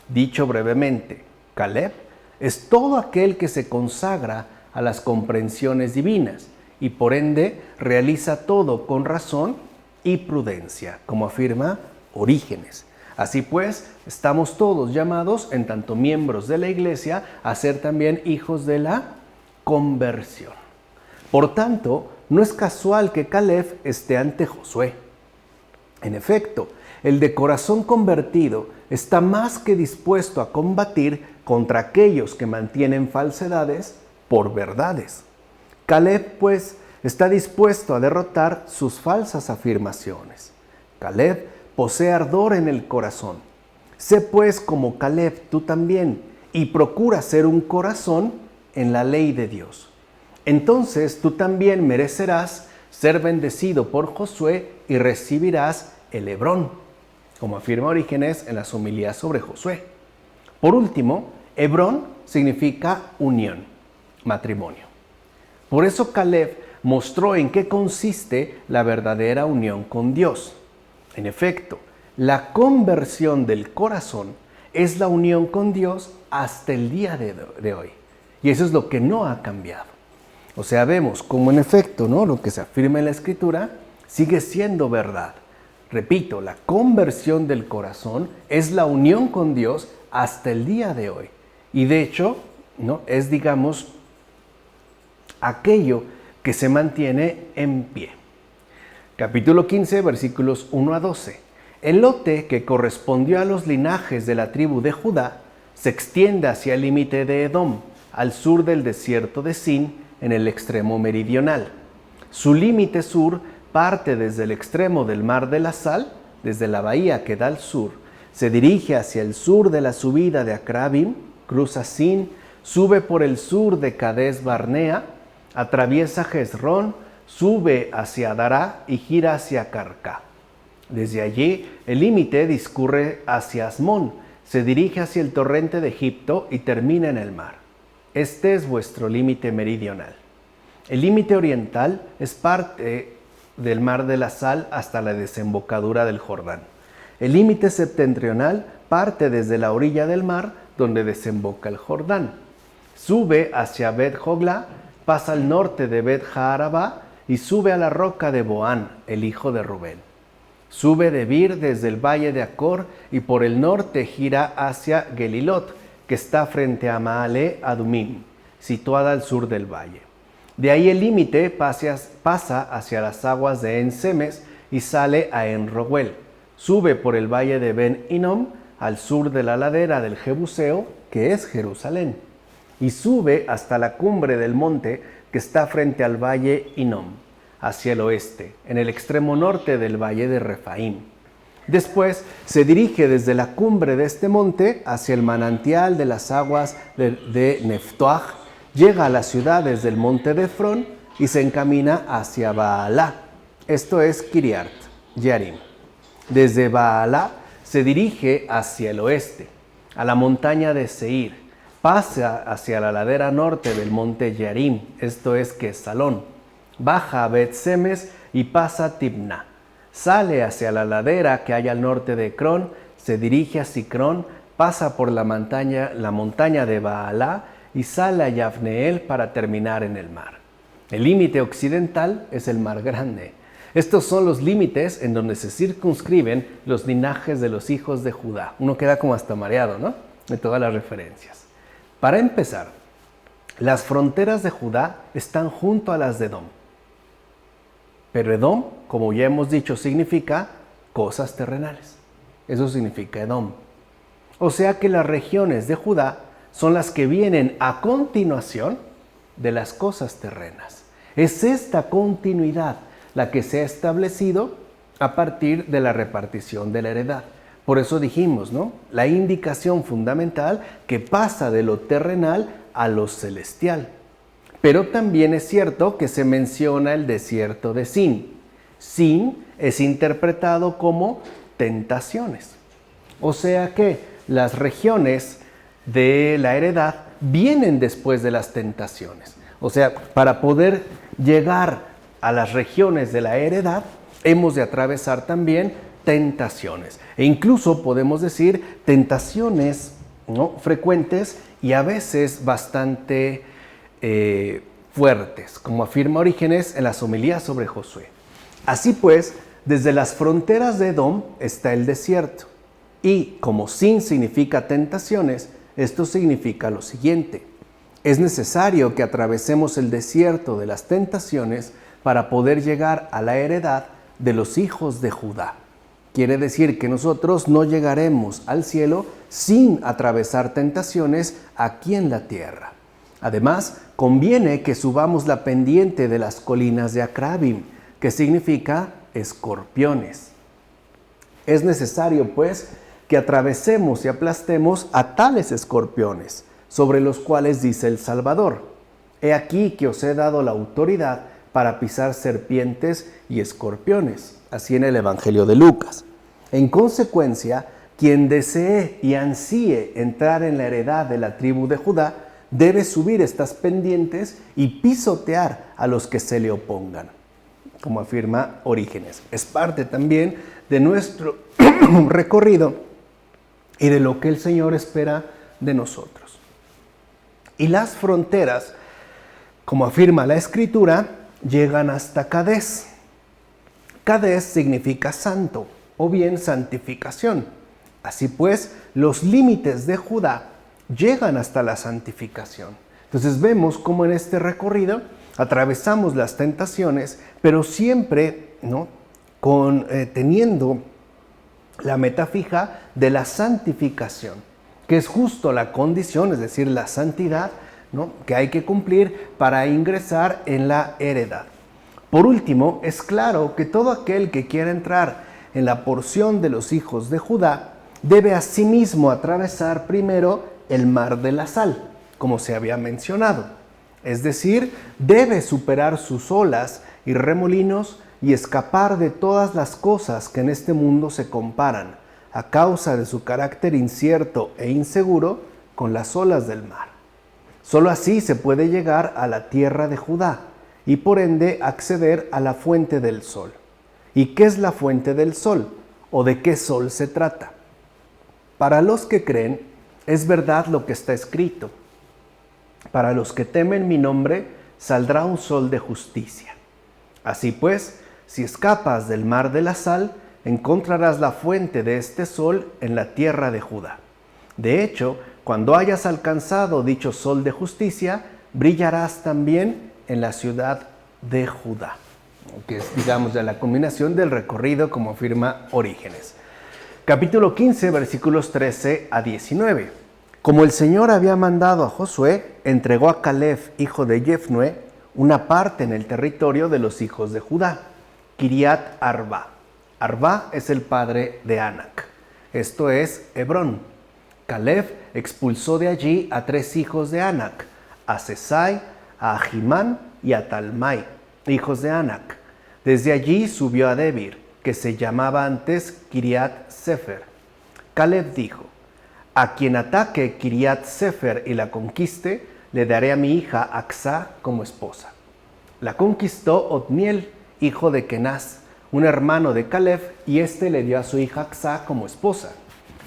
Dicho brevemente, Caleb es todo aquel que se consagra a las comprensiones divinas y por ende realiza todo con razón y prudencia, como afirma Orígenes. Así pues, estamos todos llamados, en tanto miembros de la Iglesia, a ser también hijos de la conversión. Por tanto, no es casual que Caleb esté ante Josué. En efecto, el de corazón convertido está más que dispuesto a combatir contra aquellos que mantienen falsedades por verdades. Caleb, pues, está dispuesto a derrotar sus falsas afirmaciones. Caleb posee ardor en el corazón. Sé pues como Caleb tú también, y procura ser un corazón en la ley de Dios. Entonces tú también merecerás ser bendecido por Josué y recibirás el Hebrón, como afirma Orígenes en las homilías sobre Josué. Por último, Hebrón significa unión, matrimonio. Por eso Caleb mostró en qué consiste la verdadera unión con Dios. En efecto, la conversión del corazón es la unión con Dios hasta el día de hoy. Y eso es lo que no ha cambiado. O sea, vemos cómo en efecto, ¿no?, lo que se afirma en la Escritura sigue siendo verdad. Repito, la conversión del corazón es la unión con Dios hasta el día de hoy. Y de hecho, ¿no?, es, digamos, aquello que se mantiene en pie. Capítulo 15, versículos 1 a 12. El lote que correspondió a los linajes de la tribu de Judá se extiende hacia el límite de Edom, al sur del desierto de Sin, en el extremo meridional. Su límite sur parte desde el extremo del mar de la Sal, desde la bahía que da al sur, se dirige hacia el sur de la subida de Acrabim, cruza Sin, sube por el sur de Cades Barnea, atraviesa Jezrón, sube hacia Dará y gira hacia Carcá. Desde allí, el límite discurre hacia Asmón, se dirige hacia el torrente de Egipto y termina en el mar. Este es vuestro límite meridional. El límite oriental es parte del mar de la Sal hasta la desembocadura del Jordán. El límite septentrional parte desde la orilla del mar donde desemboca el Jordán. Sube hacia Bet-Joglá, pasa al norte de Bet-Jaarabá y sube a la roca de Boán, el hijo de Rubén. Sube de Bir desde el valle de Acor y por el norte gira hacia Gelilot, que está frente a Maale Adumim, situada al sur del valle. De ahí el límite pasa hacia las aguas de En-Semes y sale a En-Roguel. Sube por el valle de Ben-Hinnom al sur de la ladera del Jebuseo, que es Jerusalén, y sube hasta la cumbre del monte que está frente al valle Hinnom, hacia el oeste, en el extremo norte del valle de Refaim. Después se dirige desde la cumbre de este monte hacia el manantial de las aguas de Neftoaj, llega a las ciudades del monte de Efrón y se encamina hacia Baalá, esto es Kiriat Jearim. Desde Baalá se dirige hacia el oeste, a la montaña de Seir, pasa hacia la ladera norte del monte Jearim, esto es Quesalón, baja a Bet-Semes y pasa a Tibná. Sale hacia la ladera que hay al norte de Ecrón, se dirige a Sicrón, pasa por la montaña de Baalá y sale a Yavneel para terminar en el mar. El límite occidental es el Mar Grande. Estos son los límites en donde se circunscriben los linajes de los hijos de Judá. Uno queda como hasta mareado, ¿no? De todas las referencias. Para empezar, las fronteras de Judá están junto a las de Edom. Pero Edom, como ya hemos dicho, significa cosas terrenales. Eso significa Edom. O sea que las regiones de Judá son las que vienen a continuación de las cosas terrenas. Es esta continuidad la que se ha establecido a partir de la repartición de la heredad. Por eso dijimos, ¿no? La indicación fundamental que pasa de lo terrenal a lo celestial. Pero también es cierto que se menciona el desierto de Sin. Sin es interpretado como tentaciones. O sea que las regiones de la heredad vienen después de las tentaciones. O sea, para poder llegar a las regiones de la heredad, hemos de atravesar también tentaciones. E incluso podemos decir tentaciones, ¿no?, frecuentes y a veces bastante fuertes, como afirma Orígenes en las homilías sobre Josué. Así pues, desde las fronteras de Edom está el desierto. Y como Sin significa tentaciones, esto significa lo siguiente. Es necesario que atravesemos el desierto de las tentaciones para poder llegar a la heredad de los hijos de Judá. Quiere decir que nosotros no llegaremos al cielo sin atravesar tentaciones aquí en la tierra. Además, conviene que subamos la pendiente de las colinas de Acrabim, que significa escorpiones. Es necesario, pues, que atravesemos y aplastemos a tales escorpiones, sobre los cuales dice el Salvador: He aquí que os he dado la autoridad para pisar serpientes y escorpiones, así en el Evangelio de Lucas. En consecuencia, quien desee y ansíe entrar en la heredad de la tribu de Judá, debe subir estas pendientes y pisotear a los que se le opongan, como afirma Orígenes. Es parte también de nuestro recorrido y de lo que el Señor espera de nosotros. Y las fronteras, como afirma la Escritura, llegan hasta Cadés. Cadés significa santo o bien santificación. Así pues, los límites de Judá llegan hasta la santificación. Entonces vemos cómo en este recorrido atravesamos las tentaciones, pero siempre, ¿no?, teniendo la meta fija de la santificación, que es justo la condición, es decir, la santidad, ¿no?, que hay que cumplir para ingresar en la heredad. Por último, es claro que todo aquel que quiera entrar en la porción de los hijos de Judá debe asimismo atravesar primero el mar de la sal, como se había mencionado. Es decir, debe superar sus olas y remolinos y escapar de todas las cosas que en este mundo se comparan, a causa de su carácter incierto e inseguro, con las olas del mar. Solo así se puede llegar a la tierra de Judá y por ende acceder a la fuente del sol. ¿Y qué es la fuente del sol? ¿O de qué sol se trata? Para los que creen, es verdad lo que está escrito: para los que temen mi nombre, saldrá un sol de justicia. Así pues, si escapas del mar de la sal, encontrarás la fuente de este sol en la tierra de Judá. De hecho, cuando hayas alcanzado dicho sol de justicia, brillarás también en la ciudad de Judá, que es, digamos, ya la combinación del recorrido, como afirma Orígenes. Capítulo 15, versículos 13 a 19. Como el Señor había mandado a Josué, entregó a Caleb, hijo de Jefnué, una parte en el territorio de los hijos de Judá, Kiriat Arba. Arba es el padre de Anac, esto es Hebrón. Caleb expulsó de allí a 3 hijos de Anac, a Sesai, a Ahimán y a Talmai, hijos de Anac. Desde allí subió a Debir, que se llamaba antes Kiriat Sefer. Caleb dijo: a quien ataque Kiriat Sefer y la conquiste, le daré a mi hija Acsá como esposa. La conquistó Otniel, hijo de Kenaz, un hermano de Caleb, y éste le dio a su hija Acsá como esposa.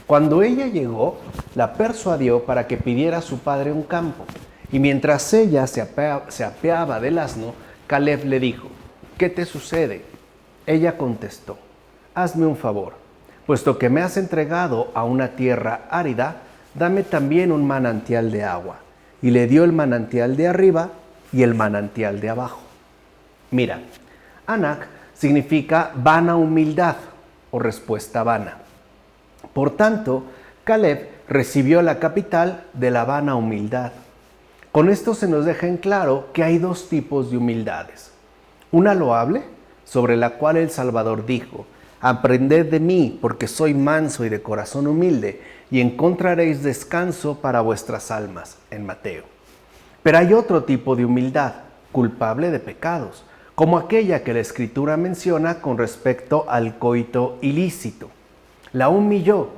Cuando ella llegó, la persuadió para que pidiera a su padre un campo. Y mientras ella se apeaba del asno, Caleb le dijo: ¿qué te sucede? Ella contestó: hazme un favor, puesto que me has entregado a una tierra árida, dame también un manantial de agua. Y le dio el manantial de arriba y el manantial de abajo. Mira, Anak significa vana humildad o respuesta vana. Por tanto, Caleb recibió la capital de la vana humildad. Con esto se nos deja en claro que hay dos tipos de humildades. Una loable, sobre la cual el Salvador dijo: aprended de mí, porque soy manso y de corazón humilde, y encontraréis descanso para vuestras almas, en Mateo. Pero hay otro tipo de humildad, culpable de pecados, como aquella que la Escritura menciona con respecto al coito ilícito. La humilló,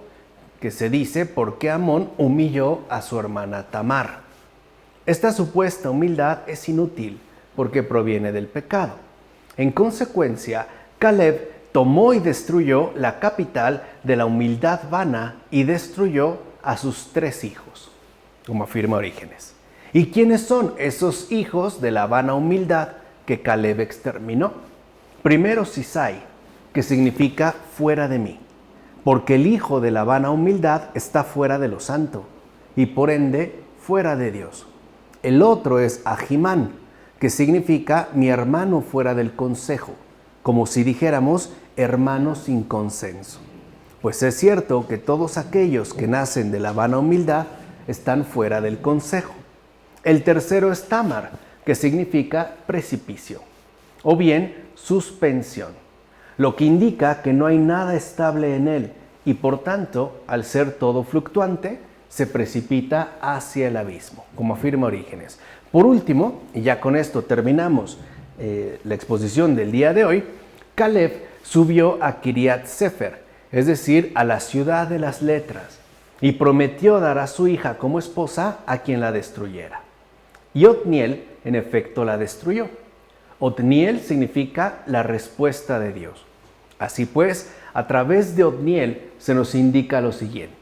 que se dice porque Amón humilló a su hermana Tamar. Esta supuesta humildad es inútil porque proviene del pecado. En consecuencia, Caleb tomó y destruyó la capital de la humildad vana y destruyó a sus 3 hijos, como afirma Orígenes. ¿Y quiénes son esos hijos de la vana humildad que Caleb exterminó? Primero, Sisai, que significa fuera de mí, porque el hijo de la vana humildad está fuera de lo santo y por ende fuera de Dios. El otro es Ahimán, que significa mi hermano fuera del consejo, como si dijéramos hermano sin consenso. Pues es cierto que todos aquellos que nacen de la vana humildad están fuera del consejo. El tercero es Tamar, que significa precipicio, o bien suspensión, lo que indica que no hay nada estable en él y por tanto, al ser todo fluctuante, se precipita hacia el abismo, como afirma Orígenes. Por último, y ya con esto terminamos la exposición del día de hoy, Caleb subió a Kiriat Sefer, es decir, a la ciudad de las letras, y prometió dar a su hija como esposa a quien la destruyera. Y Otniel, en efecto, la destruyó. Otniel significa la respuesta de Dios. Así pues, a través de Otniel se nos indica lo siguiente.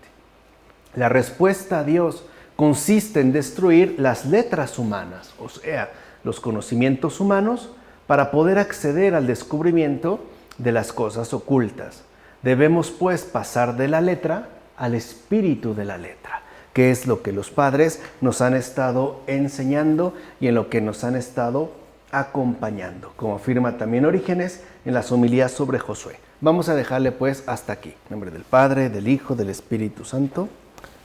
La respuesta a Dios consiste en destruir las letras humanas, o sea, los conocimientos humanos, para poder acceder al descubrimiento de las cosas ocultas. Debemos, pues, pasar de la letra al espíritu de la letra, que es lo que los padres nos han estado enseñando y en lo que nos han estado acompañando, como afirma también Orígenes en las homilías sobre Josué. Vamos a dejarle pues hasta aquí. En nombre del Padre, del Hijo, del Espíritu Santo.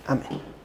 Amén.